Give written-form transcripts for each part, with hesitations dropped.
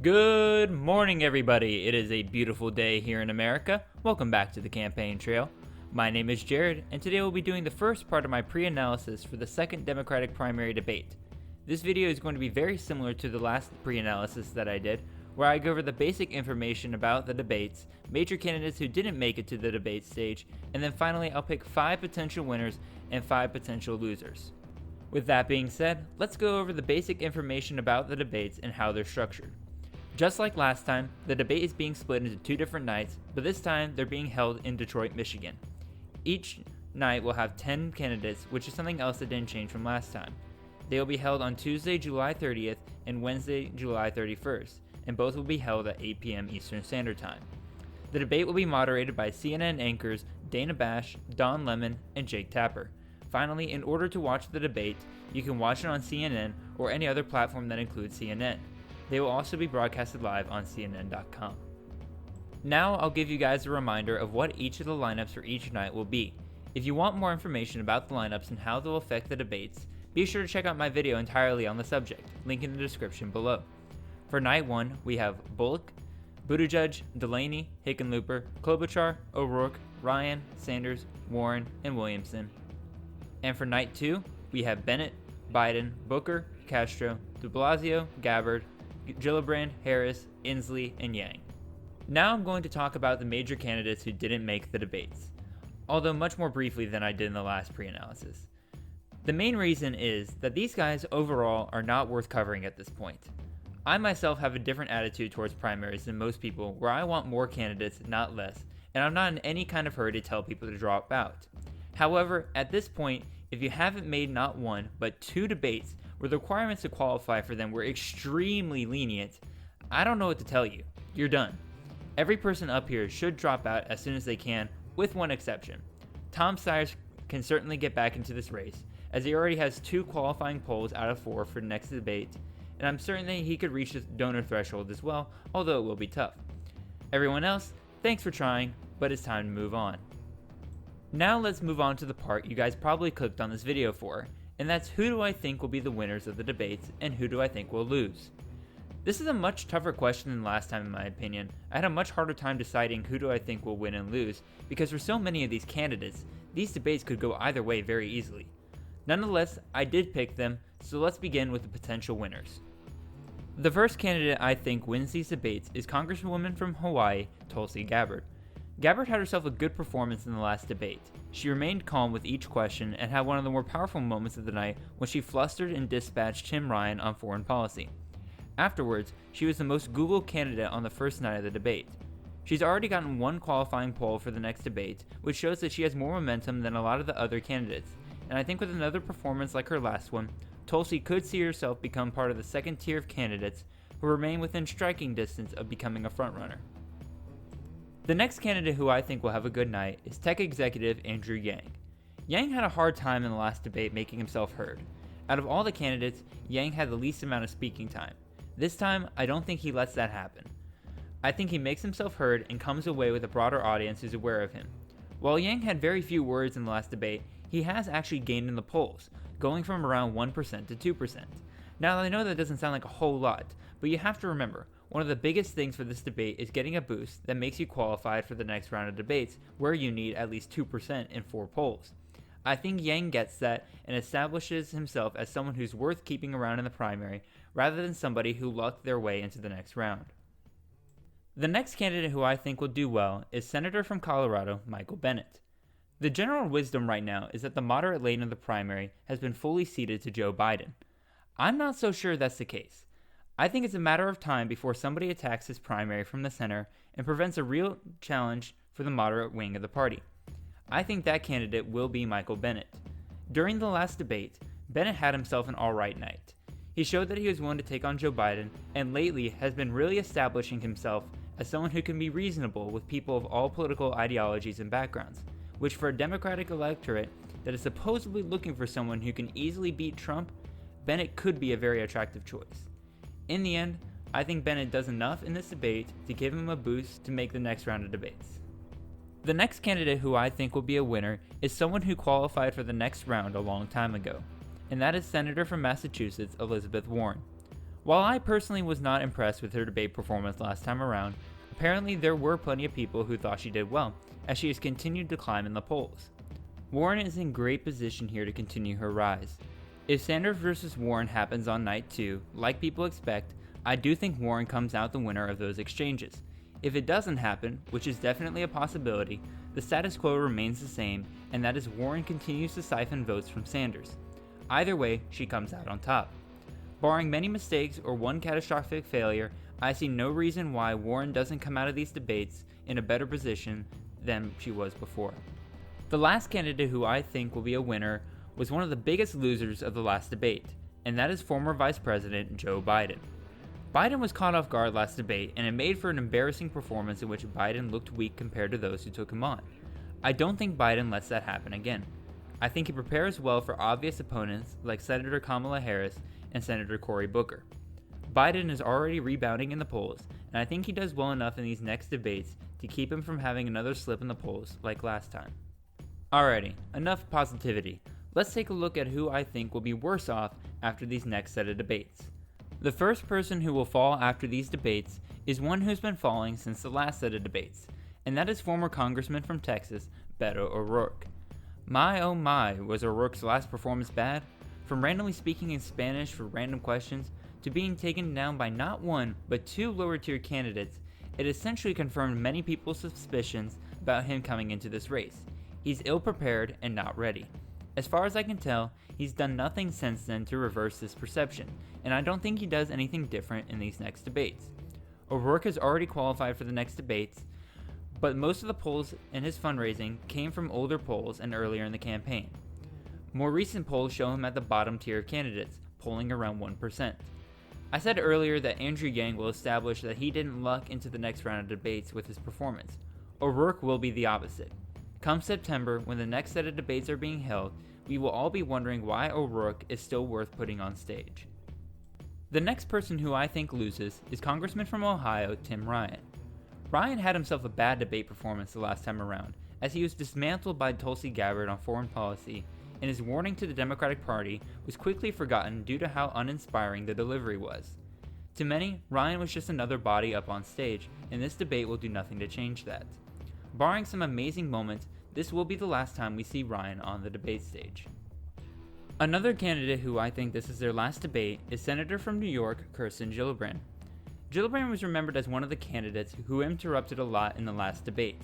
Good morning, everybody. It is a beautiful day here in America. Welcome back to the campaign trail. My name is Jared, and today we'll be doing the first part of my pre-analysis for the second Democratic primary debate. This video is going to be very similar to the last pre-analysis that I did, where I go over the basic information about the debates, major candidates who didn't make it to the debate stage, and then finally I'll pick 5 potential winners and 5 potential losers. With that being said, let's go over the basic information about the debates and how they're structured. Just like last time, the debate is being split into 2 different nights, but this time they're being held in Detroit, Michigan. Each night will have 10 candidates, which is something else that didn't change from last time. They will be held on Tuesday, July 30th and Wednesday, July 31st, and both will be held at 8 p.m. Eastern Standard Time. The debate will be moderated by CNN anchors Dana Bash, Don Lemon, and Jake Tapper. Finally, in order to watch the debate, you can watch it on CNN or any other platform that includes CNN. They will also be broadcasted live on CNN.com. Now I'll give you guys a reminder of what each of the lineups for each night will be. If you want more information about the lineups and how they'll affect the debates, be sure to check out my video entirely on the subject, link in the description below. For night 1, we have Bullock, Buttigieg, Delaney, Hickenlooper, Klobuchar, O'Rourke, Ryan, Sanders, Warren, and Williamson. And for night 2, we have Bennett, Biden, Booker, Castro, de Blasio, Gabbard, Gillibrand, Harris, Inslee, and Yang. Now I'm going to talk about the major candidates who didn't make the debates, although much more briefly than I did in the last pre-analysis. The main reason is that these guys overall are not worth covering at this point. I myself have a different attitude towards primaries than most people, where I want more candidates, not less, and I'm not in any kind of hurry to tell people to drop out. However, at this point, if you haven't made not 1, but 2 debates where the requirements to qualify for them were extremely lenient, I don't know what to tell you. You're done. Every person up here should drop out as soon as they can, with one exception. Tom Steyer can certainly get back into this race, as he already has 2 qualifying polls out of 4 for the next debate, and I'm certain that he could reach the donor threshold as well, although it will be tough. Everyone else, thanks for trying, but it's time to move on. Now let's move on to the part you guys probably clicked on this video for, and that's who do I think will be the winners of the debates and who do I think will lose. This is a much tougher question than last time in my opinion. I had a much harder time deciding who do I think will win and lose, because for so many of these candidates, these debates could go either way very easily. Nonetheless, I did pick them, so let's begin with the potential winners. The first candidate I think wins these debates is Congresswoman from Hawaii, Tulsi Gabbard. Gabbard had herself a good performance in the last debate. She remained calm with each question and had one of the more powerful moments of the night when she flustered and dispatched Tim Ryan on foreign policy. Afterwards, she was the most Googled candidate on the first night of the debate. She's already gotten 1 qualifying poll for the next debate, which shows that she has more momentum than a lot of the other candidates, and I think with another performance like her last one, Tulsi could see herself become part of the second tier of candidates who remain within striking distance of becoming a frontrunner. The next candidate who I think will have a good night is tech executive Andrew Yang. Yang had a hard time in the last debate making himself heard. Out of all the candidates, Yang had the least amount of speaking time. This time, I don't think he lets that happen. I think he makes himself heard and comes away with a broader audience who's aware of him. While Yang had very few words in the last debate, he has actually gained in the polls, going from around 1% to 2%. Now, I know that doesn't sound like a whole lot, but you have to remember, one of the biggest things for this debate is getting a boost that makes you qualified for the next round of debates, where you need at least 2% in 4 polls. I think Yang gets that and establishes himself as someone who's worth keeping around in the primary, rather than somebody who lucked their way into the next round. The next candidate who I think will do well is Senator from Colorado, Michael Bennet. The general wisdom right now is that the moderate lane of the primary has been fully ceded to Joe Biden. I'm not so sure that's the case. I think it's a matter of time before somebody attacks his primary from the center and prevents a real challenge for the moderate wing of the party. I think that candidate will be Michael Bennet. During the last debate, Bennet had himself an alright night. He showed that he was willing to take on Joe Biden, and lately has been really establishing himself as someone who can be reasonable with people of all political ideologies and backgrounds, which for a Democratic electorate that is supposedly looking for someone who can easily beat Trump, Bennet could be a very attractive choice. In the end, I think Bennet does enough in this debate to give him a boost to make the next round of debates. The next candidate who I think will be a winner is someone who qualified for the next round a long time ago, and that is Senator from Massachusetts, Elizabeth Warren. While I personally was not impressed with her debate performance last time around, apparently there were plenty of people who thought she did well, as she has continued to climb in the polls. Warren is in great position here to continue her rise. If Sanders versus Warren happens on night 2, like people expect, I do think Warren comes out the winner of those exchanges. If it doesn't happen, which is definitely a possibility, the status quo remains the same, and that is Warren continues to siphon votes from Sanders. Either way, she comes out on top. Barring many mistakes or one catastrophic failure, I see no reason why Warren doesn't come out of these debates in a better position than she was before. The last candidate who I think will be a winner was one of the biggest losers of the last debate, and that is former Vice President Joe Biden. Biden was caught off guard last debate, and it made for an embarrassing performance in which Biden looked weak compared to those who took him on. I don't think Biden lets that happen again. I think he prepares well for obvious opponents like Senator Kamala Harris and Senator Cory Booker. Biden is already rebounding in the polls, and I think he does well enough in these next debates to keep him from having another slip in the polls like last time. Alrighty, enough positivity. Let's take a look at who I think will be worse off after these next set of debates. The first person who will fall after these debates is one who's been falling since the last set of debates, and that is former Congressman from Texas, Beto O'Rourke. My oh my, was O'Rourke's last performance bad? From randomly speaking in Spanish for random questions, to being taken down by not one, but 2 lower tier candidates, it essentially confirmed many people's suspicions about him coming into this race. He's ill prepared and not ready. As far as I can tell, he's done nothing since then to reverse this perception, and I don't think he does anything different in these next debates. O'Rourke has already qualified for the next debates, but most of the polls in his fundraising came from older polls and earlier in the campaign. More recent polls show him at the bottom tier of candidates, polling around 1%. I said earlier that Andrew Yang will establish that he didn't luck into the next round of debates with his performance. O'Rourke will be the opposite. Come September, when the next set of debates are being held, we will all be wondering why O'Rourke is still worth putting on stage. The next person who I think loses is Congressman from Ohio, Tim Ryan. Ryan had himself a bad debate performance the last time around, as he was dismantled by Tulsi Gabbard on foreign policy, and his warning to the Democratic Party was quickly forgotten due to how uninspiring the delivery was. To many, Ryan was just another body up on stage, and this debate will do nothing to change that. Barring some amazing moments, this will be the last time we see Ryan on the debate stage. Another candidate who I think this is their last debate is Senator from New York, Kirsten Gillibrand. Gillibrand was remembered as one of the candidates who interrupted a lot in the last debate.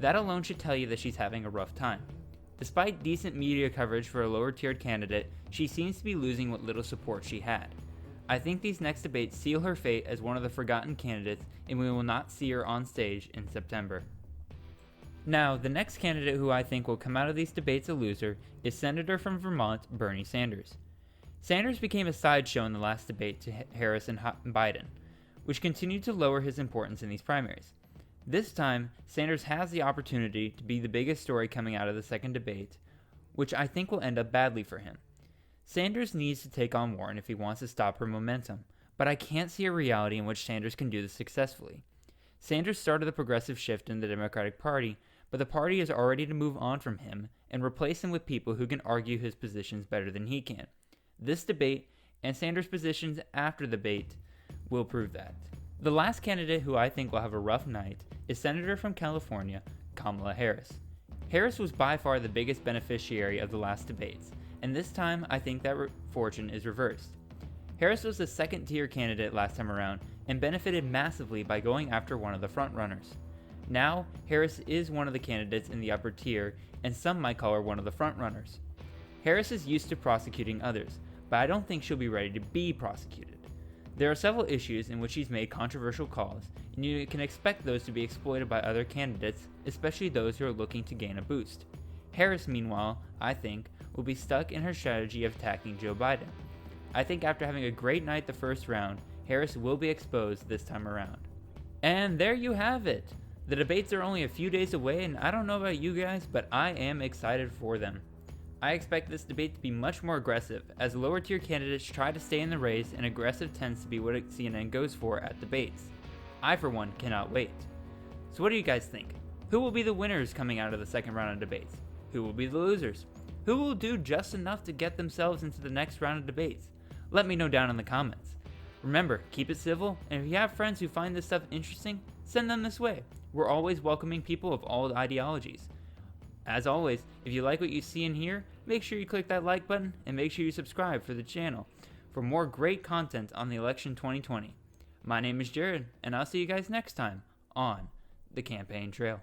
That alone should tell you that she's having a rough time. Despite decent media coverage for a lower-tiered candidate, she seems to be losing what little support she had. I think these next debates seal her fate as one of the forgotten candidates, and we will not see her on stage in September. Now, the next candidate who I think will come out of these debates a loser is Senator from Vermont, Bernie Sanders. Sanders became a sideshow in the last debate to Harris and Biden, which continued to lower his importance in these primaries. This time, Sanders has the opportunity to be the biggest story coming out of the second debate, which I think will end up badly for him. Sanders needs to take on Warren if he wants to stop her momentum, but I can't see a reality in which Sanders can do this successfully. Sanders started the progressive shift in the Democratic Party, but the party is already to move on from him and replace him with people who can argue his positions better than he can. This debate, and Sanders' positions after the debate, will prove that. The last candidate who I think will have a rough night is Senator from California, Kamala Harris. Harris was by far the biggest beneficiary of the last debates, and this time I think that fortune is reversed. Harris was the second-tier candidate last time around and benefited massively by going after one of the frontrunners. Now, Harris is one of the candidates in the upper tier, and some might call her one of the frontrunners. Harris is used to prosecuting others, but I don't think she'll be ready to be prosecuted. There are several issues in which she's made controversial calls, and you can expect those to be exploited by other candidates, especially those who are looking to gain a boost. Harris, meanwhile, I think, will be stuck in her strategy of attacking Joe Biden. I think after having a great night the first round, Harris will be exposed this time around. And there you have it! The debates are only a few days away, and I don't know about you guys, but I am excited for them. I expect this debate to be much more aggressive, as lower tier candidates try to stay in the race, and aggressive tends to be what CNN goes for at debates. I, for one, cannot wait. So what do you guys think? Who will be the winners coming out of the second round of debates? Who will be the losers? Who will do just enough to get themselves into the next round of debates? Let me know down in the comments. Remember, keep it civil, and if you have friends who find this stuff interesting, send them this way. We're always welcoming people of all ideologies. As always, if you like what you see and hear, make sure you click that like button and make sure you subscribe for the channel for more great content on the election 2020. My name is Jared, and I'll see you guys next time on the Campaign Trail.